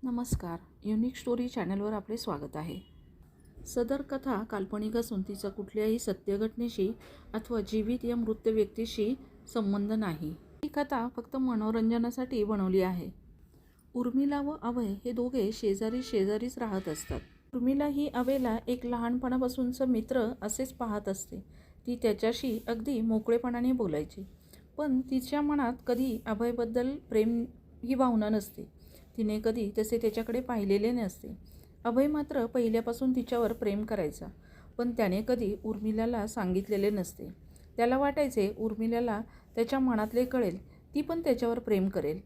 नमस्कार. Unique story चॅनलवर आपले स्वागत आहे. सदर कथा काल्पनिक असून तिचा कुठल्याही सत्य घटनेशी अथवा जीवित या मृत व्यक्तीशी संबंध नाही. ही कथा फक्त मनोरंजनासाठी बनवली आहे. उर्मिला व अभय हे दोघे शेजारीच राहत असतात. उर्मिला ही अभयला एक लहानपणापासूनचा मित्र असेच पाहत असते. ती त्याच्याशी अगदी मोकळेपणाने बोलायची, पण तिच्या मनात कधी अभयबद्दल प्रेम ही भावना नसते. तिने कधी तसे त्याच्याकडे पाहिलेले नसते. अभय मात्र पहिल्यापासून तिच्यावर प्रेम करायचा, पण त्याने कधी उर्मिलाला सांगितलेले नसते. त्याला वाटायचे उर्मिलाला त्याच्या मनातले कळेल, ती पण त्याच्यावर प्रेम करेल.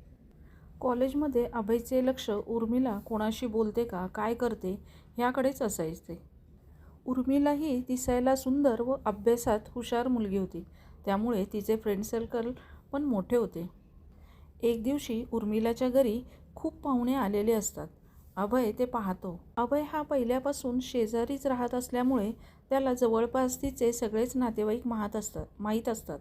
कॉलेजमध्ये अभयचे लक्ष उर्मिला कोणाशी बोलते का, काय करते ह्याकडेच असायचे. उर्मिला ही दिसायला सुंदर व अभ्यासात हुशार मुलगी होती, त्यामुळे तिचे फ्रेंड सर्कल पण मोठे होते. एक दिवशी उर्मिलाच्या घरी खूप पाहुणे आलेले असतात. अभय ते पाहतो. अभय हा पहिल्यापासून शेजारीच राहत असल्यामुळे त्याला जवळपास तिचे सगळेच नातेवाईक माहीत असतात.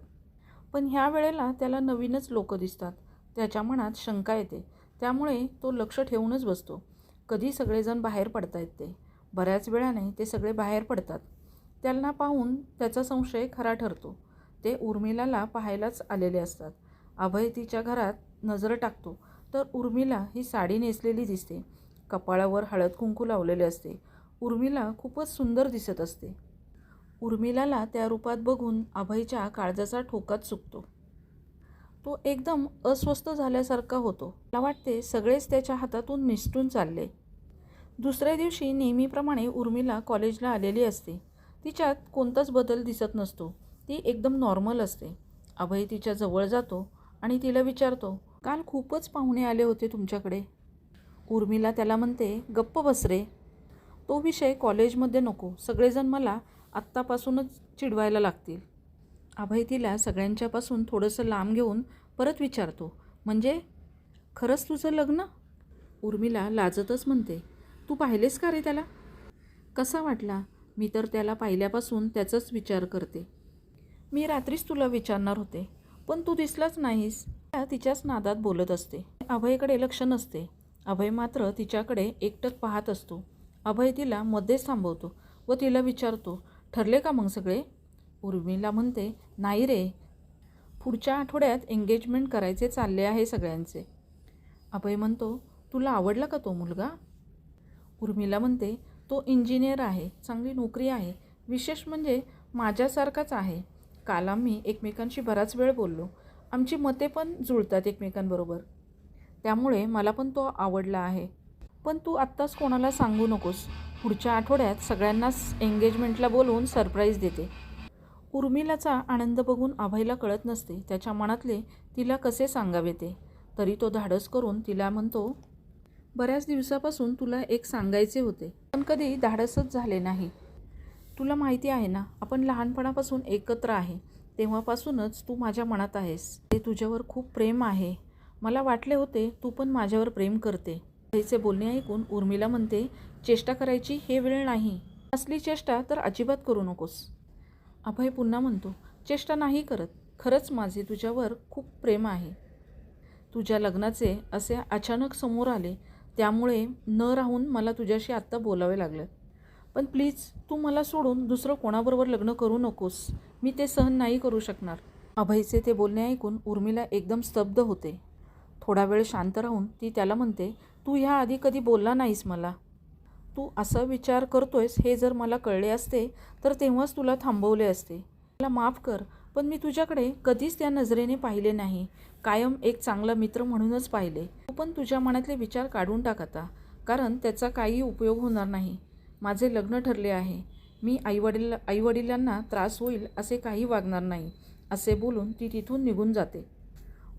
पण ह्या वेळेला त्याला नवीनच लोक दिसतात. त्याच्या मनात शंका येते, त्यामुळे तो लक्ष ठेवूनच बसतो. कधी सगळेजण बाहेर पडतायत ते. बऱ्याच वेळाने ते सगळे बाहेर पडतात. त्यांना पाहून त्याचा संशय खरा ठरतो. ते उर्मिलाला पाहायलाच आलेले असतात. अभय तिच्या घरात नजर टाकतो तर उर्मिला ही साडी नेसलेली दिसते. कपाळावर हळद कुंकू लावलेले असते. उर्मिला खूपच सुंदर दिसत असते. उर्मिलाला त्या रूपात बघून अभयच्या काळजाचा ठोकाच चुकतो. तो एकदम अस्वस्थ झाल्यासारखा होतो. मला वाटते सगळेच त्याच्या हातातून निसटून चालले. दुसऱ्या दिवशी नेहमीप्रमाणे उर्मिला कॉलेजला आलेली असते. तिच्यात कोणताच बदल दिसत नसतो. ती एकदम नॉर्मल असते. अभय तिच्या जवळ जातो आणि तिला विचारतो, काल खूपच पाहुणे आले होते तुमच्याकडे. उर्मिला त्याला म्हणते, गप्प बस रे, तो विषय कॉलेजमध्ये नको. सगळेजण मला आत्तापासूनच चिडवायला लागतील. अभय तिला सगळ्यांच्यापासून थोडंसं लांब घेऊन परत विचारतो, म्हणजे खरंच तुझं लग्न? उर्मिला लाजतच म्हणते, तू पाहिलेस का रे त्याला? कसा वाटला? मी तर त्याला पाहिल्यापासून त्याचाच विचार करते. मी रात्रीच तुला विचारणार होते, पण तू दिसलाच नाहीस. तिच्याच नादात बोलत असते. अभयकडे लक्ष नसते. अभय मात्र तिच्याकडे एकटक पाहत असतो. अभय तिला मध्येच थांबवतो व तिला विचारतो, ठरले का मग सगळे? उर्मिला म्हणते, नाही रे, पुढच्या आठवड्यात एंगेजमेंट करायचे चालले आहे सगळ्यांचे. अभय म्हणतो, तुला आवडला का तो मुलगा? उर्मिला म्हणते, तो इंजिनियर आहे, चांगली नोकरी आहे, विशेष म्हणजे माझ्यासारखाच आहे. काल आम्ही एकमेकांशी बराच वेळ बोललो. आमची मते पण जुळतात एकमेकांबरोबर, त्यामुळे मला पण तो आवडला आहे. पण तू आत्ताच कोणाला सांगू नकोस. पुढच्या आठवड्यात सगळ्यांनाच एंगेजमेंटला बोलवून सरप्राईज देते. उर्मिलाचा आनंद बघून अभयला कळत नसते त्याच्या मनातले तिला कसे सांगावे ते. तरी तो धाडस करून तिला म्हणतो, बऱ्याच दिवसापासून तुला एक सांगायचे होते, पण कधी धाडसच झाले नाही. तुला माहिती आहे ना, आपण लहानपणापासून एकत्र आहे. तेव्हापासूनच तू माझ्या मनात आहेस. ते तुझ्यावर खूप प्रेम आहे. मला वाटले होते तू पण माझ्यावर प्रेम करते. अभयचे बोलणे ऐकून उर्मिला म्हणते, चेष्टा करायची हे वेळ नाही. असली चेष्टा तर अजिबात करू नकोस. अभय पुन्हा म्हणतो, चेष्टा नाही करत. खरंच माझे तुझ्यावर खूप प्रेम आहे. तुझ्या लग्नाचे असे अचानक समोर आले, त्यामुळे न राहून मला तुझ्याशी आत्ता बोलावे लागले. पण प्लीज तू मला सोडून दुसरं कोणाबरोबर लग्न करू नकोस. मी ते सहन नाही करू शकणार. अभयचे ते बोलणे ऐकून उर्मिला एकदम स्तब्ध होते. थोडा वेळ शांत राहून ती त्याला म्हणते, तू ह्या आधी कधी बोलला नाहीस मला. तू असा विचार करतोयस हे जर मला कळले असते तर तेव्हाच तुला थांबवले असते. मला माफ कर, पण मी तुझ्याकडे कधीच त्या नजरेने पाहिले नाही. कायम एक चांगला मित्र म्हणूनच पाहिले. तू पण तुझ्या मनातले विचार काढून टाक आता, कारण त्याचा काही उपयोग होणार नाही. माझे लग्न ठरले आहे. मी आईवडिलांना त्रास होईल असे काही वागणार नाही. असे बोलून ती तिथून निघून जाते.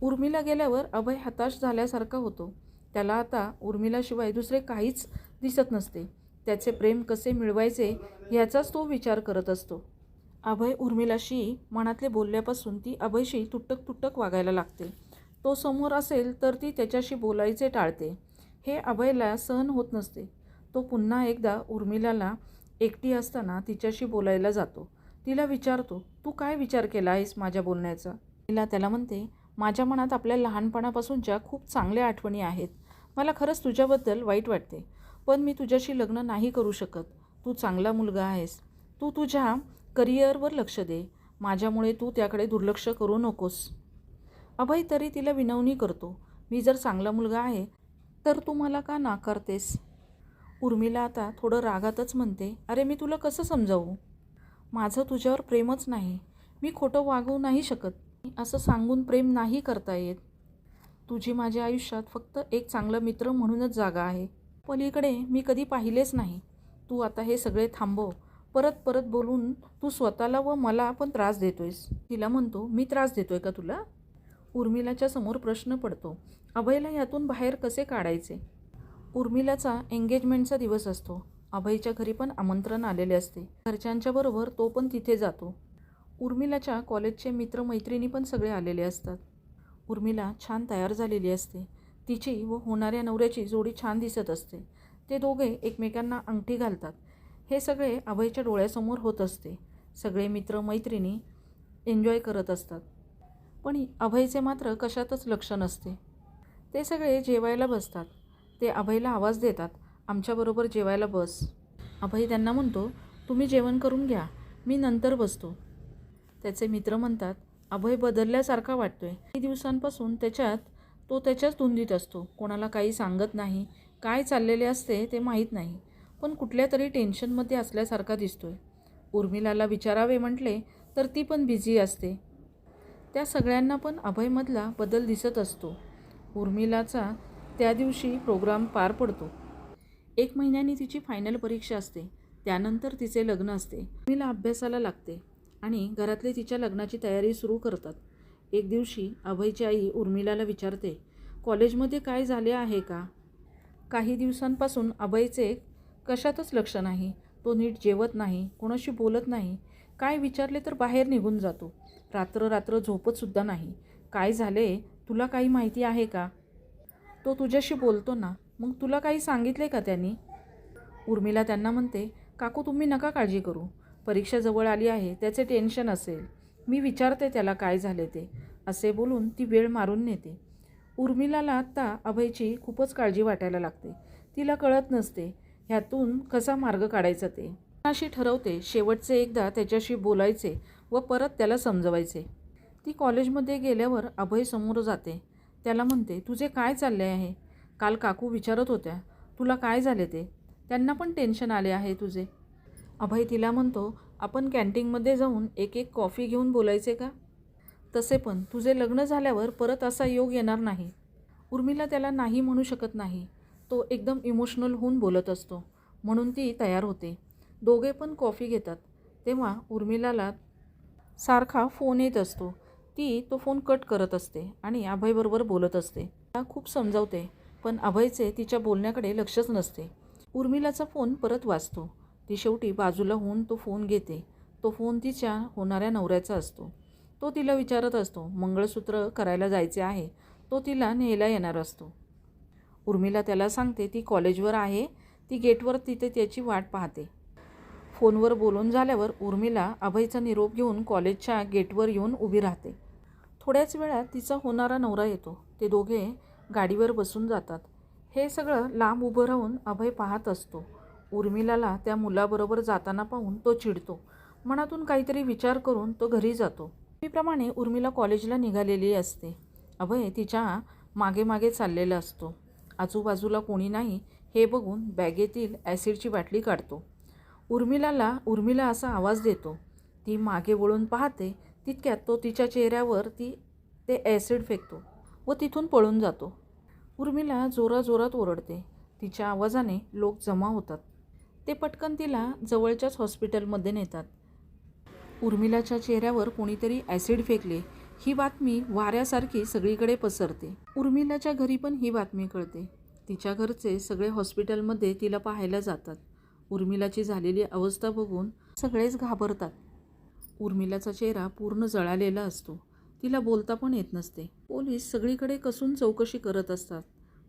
उर्मिला गेल्यावर अभय हताश झाल्यासारखा होतो. त्याला आता उर्मिलाशिवाय दुसरे काहीच दिसत नसते. त्याचे प्रेम कसे मिळवायचे ह्याचाच तो विचार करत असतो. अभय उर्मिलाशी मनातले बोलल्यापासून ती अभयशी तुटक वागायला लागते. तो समोर असेल तर ती त्याच्याशी बोलायचे टाळते. हे अभयला सहन होत नसते. तो पुन्हा एकदा उर्मिलाला एकटी असताना तिच्याशी बोलायला जातो. तिला विचारतो, तू काय विचार केला आहेस माझ्या बोलण्याचा? तिला त्याला म्हणते, माझ्या मनात आपल्या लहानपणापासूनच्या खूप चांगल्या आठवणी आहेत. मला खरंच तुझ्याबद्दल वाईट वाटते, पण मी तुझ्याशी लग्न नाही करू शकत. तू चांगला मुलगा आहेस. तू तुझ्या करिअरवर लक्ष दे. माझ्यामुळे तू त्याकडे दुर्लक्ष करू नकोस. अभय तरी तिला विनवणी करतो. मी जर चांगला मुलगा आहे तर तू मला का नाकारतेस? उर्मिला आता थोडं रागातच म्हणते, अरे मी तुला कसं समजावू? माझं तुझ्यावर प्रेमच नाही. मी खोटं वागवू नाही शकत. असं सांगून प्रेम नाही करता येत. तुझी माझ्या आयुष्यात फक्त एक चांगला मित्र म्हणूनच जागा आहे. पलीकडे मी कधी पाहिलेच नाही. तू आता हे सगळे थांबव. परत परत बोलून तू स्वतःला व मला पण त्रास देतोयस. तिला म्हणतो, मी त्रास देतोय का तुला? उर्मिलाच्या समोर प्रश्न पडतो, अभयला यातून बाहेर कसे काढायचे? उर्मिलाचा एंगेजमेंटचा दिवस असतो. अभयच्या घरी पण आमंत्रण आलेले असते. घरच्यांच्या बरोबर तो पण तिथे जातो. उर्मिलाच्या कॉलेजचे मित्रमैत्रिणी पण सगळे आलेले असतात. उर्मिला छान तयार झालेली असते. तिची व होणाऱ्या नवऱ्याची जोडी छान दिसत असते. ते दोघे एकमेकांना अंगठी घालतात. हे सगळे अभयच्या डोळ्यासमोर होत असते. सगळे मित्रमैत्रिणी एन्जॉय करत असतात. पण अभयचे मात्र कशातच लक्ष नसते. ते सगळे जेवायला बसतात. ते अभयला आवाज देतात, आमच्याबरोबर जेवायला बस. अभय त्यांना म्हणतो, तुम्ही जेवण करून घ्या, मी नंतर बसतो. त्याचे मित्र म्हणतात, अभय बदलल्यासारखा वाटतोय. काही दिवसांपासून तो त्याच्याच धुंदीत असतो. कोणाला काही सांगत नाही. काय चाललेले असते ते माहीत नाही. पण कुठल्या तरी टेन्शनमध्ये असल्यासारखा दिसतोय. उर्मिलाला विचारावे म्हटले तर ती पण बिझी असते. त्या सगळ्यांना पण अभयमधला बदल दिसत असतो. उर्मिलाचा त्या दिवशी प्रोग्राम पार पडतो. 1 महिन्याने तिची फायनल परीक्षा असते. त्यानंतर तिचे लग्न असते. उर्मिला अभ्यासाला लागते आणि घरातले तिच्या लग्नाची तयारी सुरू करतात. एक दिवशी अभयची आई उर्मिलाला विचारते, कॉलेजमध्ये काय झाले आहे का? काही दिवसांपासून अभयचे कशातच लक्ष नाही. तो नीट जेवत नाही, कोणाशी बोलत नाही. काय विचारले तर बाहेर निघून जातो. रात्र झोपतसुद्धा नाही. काय झाले तुला काही माहिती आहे का? तो तुझ्याशी बोलतो ना, मग तुला काही सांगितले का त्यांनी? उर्मिला त्यांना म्हणते, काकू तुम्ही नका काळजी करू. परीक्षा जवळ आली आहे, त्याचे टेन्शन असेल. मी विचारते त्याला काय झाले ते. असे बोलून ती वेळ मारून नेते. उर्मिलाला आत्ता अभयची खूपच काळजी वाटायला लागते. तिला कळत नसते ह्यातून कसा मार्ग काढायचा ते. अशी ठरवते शेवटचे एकदा त्याच्याशी बोलायचे व परत त्याला समजवायचे. ती कॉलेजमध्ये गेल्यावर अभय समोर जाते. त्याला म्हणते, तुझे काय चालले आहे? काल काकू विचारत होत्या तुला काय झाले ते. त्यांना पण टेन्शन आले आहे तुझे. अभय तिला म्हणतो, आपण कॅन्टीनमध्ये जाऊन एक कॉफी घेऊन बोलायचे का? तसे पण तुझे लग्न झाल्यावर परत असा योग येणार नाही. उर्मिला त्याला नाही म्हणू शकत नाही. तो एकदम इमोशनल होऊन बोलत असतो. म्हणून ती तयार होते. दोघे पण कॉफी घेतात. तेव्हा उर्मिलाला सारखा फोन येत असतो. ती तो फोन कट करत असते आणि अभयबरोबर बोलत असते. तिला खूप समजावते, पण अभयचे तिच्या बोलण्याकडे लक्षच नसते. उर्मिलाचा फोन परत वाजतो. ती शेवटी बाजूला होऊन तो फोन घेते. तो फोन तिच्या होणाऱ्या नवऱ्याचा असतो. तो तिला विचारत असतो, मंगळसूत्र करायला जायचे आहे. तो तिला न्यायला येणार असतो. उर्मिला त्याला सांगते ती कॉलेजवर आहे. ती गेटवर तिथे त्याची वाट पाहते. फोनवर बोलून झाल्यावर उर्मिला अभयचा निरोप घेऊन कॉलेजच्या गेटवर येऊन उभी राहते. थोड्याच वेळात तिचा होणारा नवरा येतो. ते दोघे गाडीवर बसून जातात. हे सगळं लांब उभं राहून अभय पाहत असतो. उर्मिलाला त्या मुलाबरोबर जाताना पाहून तो चिडतो. मनातून काहीतरी विचार करून तो घरी जातो. नेहमीप्रमाणे उर्मिला कॉलेजला निघालेली असते. अभय तिच्या मागे मागे चाललेला असतो. आजूबाजूला कोणी नाही हे बघून बॅगेतील ॲसिडची बाटली काढतो. उर्मिला असा आवाज देतो. ती मागे वळून पाहते. तितक्यात तो तिच्या चेहऱ्यावर ते ॲसिड फेकतो व तिथून पळून जातो. उर्मिला जोराजोरात ओरडते. तिच्या आवाजाने लोक जमा होतात. ते पटकन तिला जवळच्याच हॉस्पिटलमध्ये नेतात. उर्मिलाच्या चेहऱ्यावर कोणीतरी ॲसिड फेकले ही बातमी वाऱ्यासारखी सगळीकडे पसरते. उर्मिलाच्या घरी पण ही बातमी कळते. तिच्या घरचे सगळे हॉस्पिटलमध्ये तिला पाहायला जातात. उर्मिलाची झालेली अवस्था बघून सगळेच घाबरतात. उर्मिलाचा चेहरा पूर्ण जळालेला असतो. तिला बोलता पण येत नसते. पोलीस सगळीकडे कसून चौकशी करत असतात.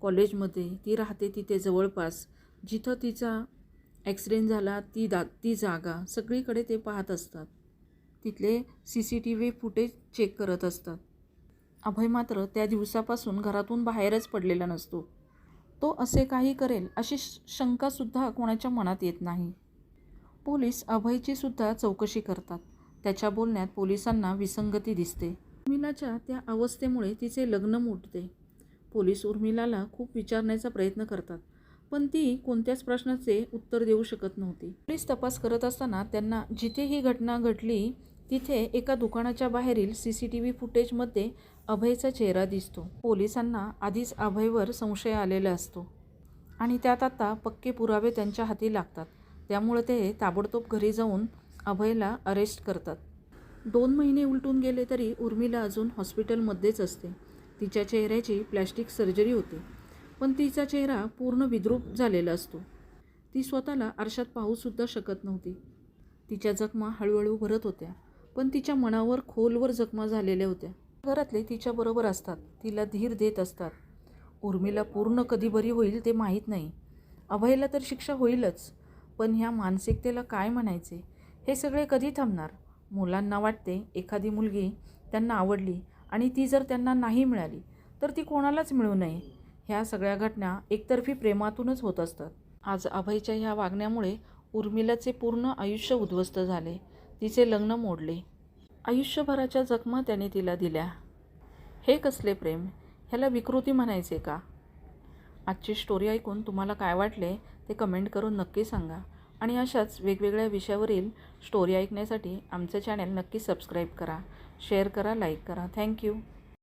कॉलेजमध्ये ती राहते तिथे जवळपास जिथं तिचा ॲक्सिडेंट झाला ती जागा सगळीकडे ते पाहत असतात. तिथले CCTV फुटेज चेक करत असतात. अभय मात्र त्या दिवसापासून घरातून बाहेरच पडलेला नसतो. तो असे काही करेल अशी शंकासुद्धा कोणाच्या मनात येत नाही. पोलीस अभयची सुद्धा चौकशी करतात. त्याच्या बोलण्यात पोलिसांना विसंगती दिसते. उर्मिलाच्या त्या अवस्थेमुळे तिचे लग्न मोडते. पोलीस उर्मिलाला खूप विचारण्याचा प्रयत्न करतात, पण ती कोणत्याच प्रश्नाचे उत्तर देऊ शकत नव्हती. पोलीस तपास करत असताना त्यांना जिथे ही घटना घडली तिथे एका दुकानाच्या बाहेरील CCTV फुटेजमध्ये अभयचा चेहरा दिसतो. पोलिसांना आधीच अभयवर संशय आलेला असतो आणि त्यात आता पक्के पुरावे त्यांच्या हाती लागतात. त्यामुळे ते ताबडतोब घरी जाऊन अभयला अरेस्ट करतात. 2 महिने उलटून गेले तरी उर्मिला अजून हॉस्पिटलमध्येच असते. तिच्या चेहऱ्याची प्लॅस्टिक सर्जरी होते, पण तिचा चेहरा पूर्ण विद्रूप झालेला असतो. ती स्वतःला आरशात पाहूसुद्धा शकत नव्हती. तिच्या जखमा हळूहळू भरत होत्या, पण तिच्या मनावर खोलवर जखमा झालेल्या होत्या. घरातले तिच्याबरोबर असतात, तिला धीर देत असतात. उर्मिला पूर्ण कधी बरी होईल ते माहीत नाही. अभयला तर शिक्षा होईलच, पण ह्या मानसिकतेला काय म्हणायचे? हे सगळे कधी थांबणार? मुलांना वाटते एखादी मुलगी त्यांना आवडली आणि ती जर त्यांना नाही मिळाली तर ती कोणालाच मिळू नये. ह्या सगळ्या घटना एकतर्फी प्रेमातूनच होत असतात. आज अभयच्या ह्या वागण्यामुळे उर्मिलाचे पूर्ण आयुष्य उद्ध्वस्त झाले. तिचे लग्न मोडले. आयुष्यभराच्या जखमा त्याने तिला दिल्या. हे कसले प्रेम? ह्याला विकृती म्हणायचे का? आजची स्टोरी ऐकून तुम्हाला काय वाटले ते कमेंट करून नक्की सांगा. आणि अशाच वेगवेगळ्या विषयावरील स्टोरी ऐकण्यासाठी आमचं चॅनल नक्की सबस्क्राईब करा, शेअर करा, लाईक करा. थँक्यू.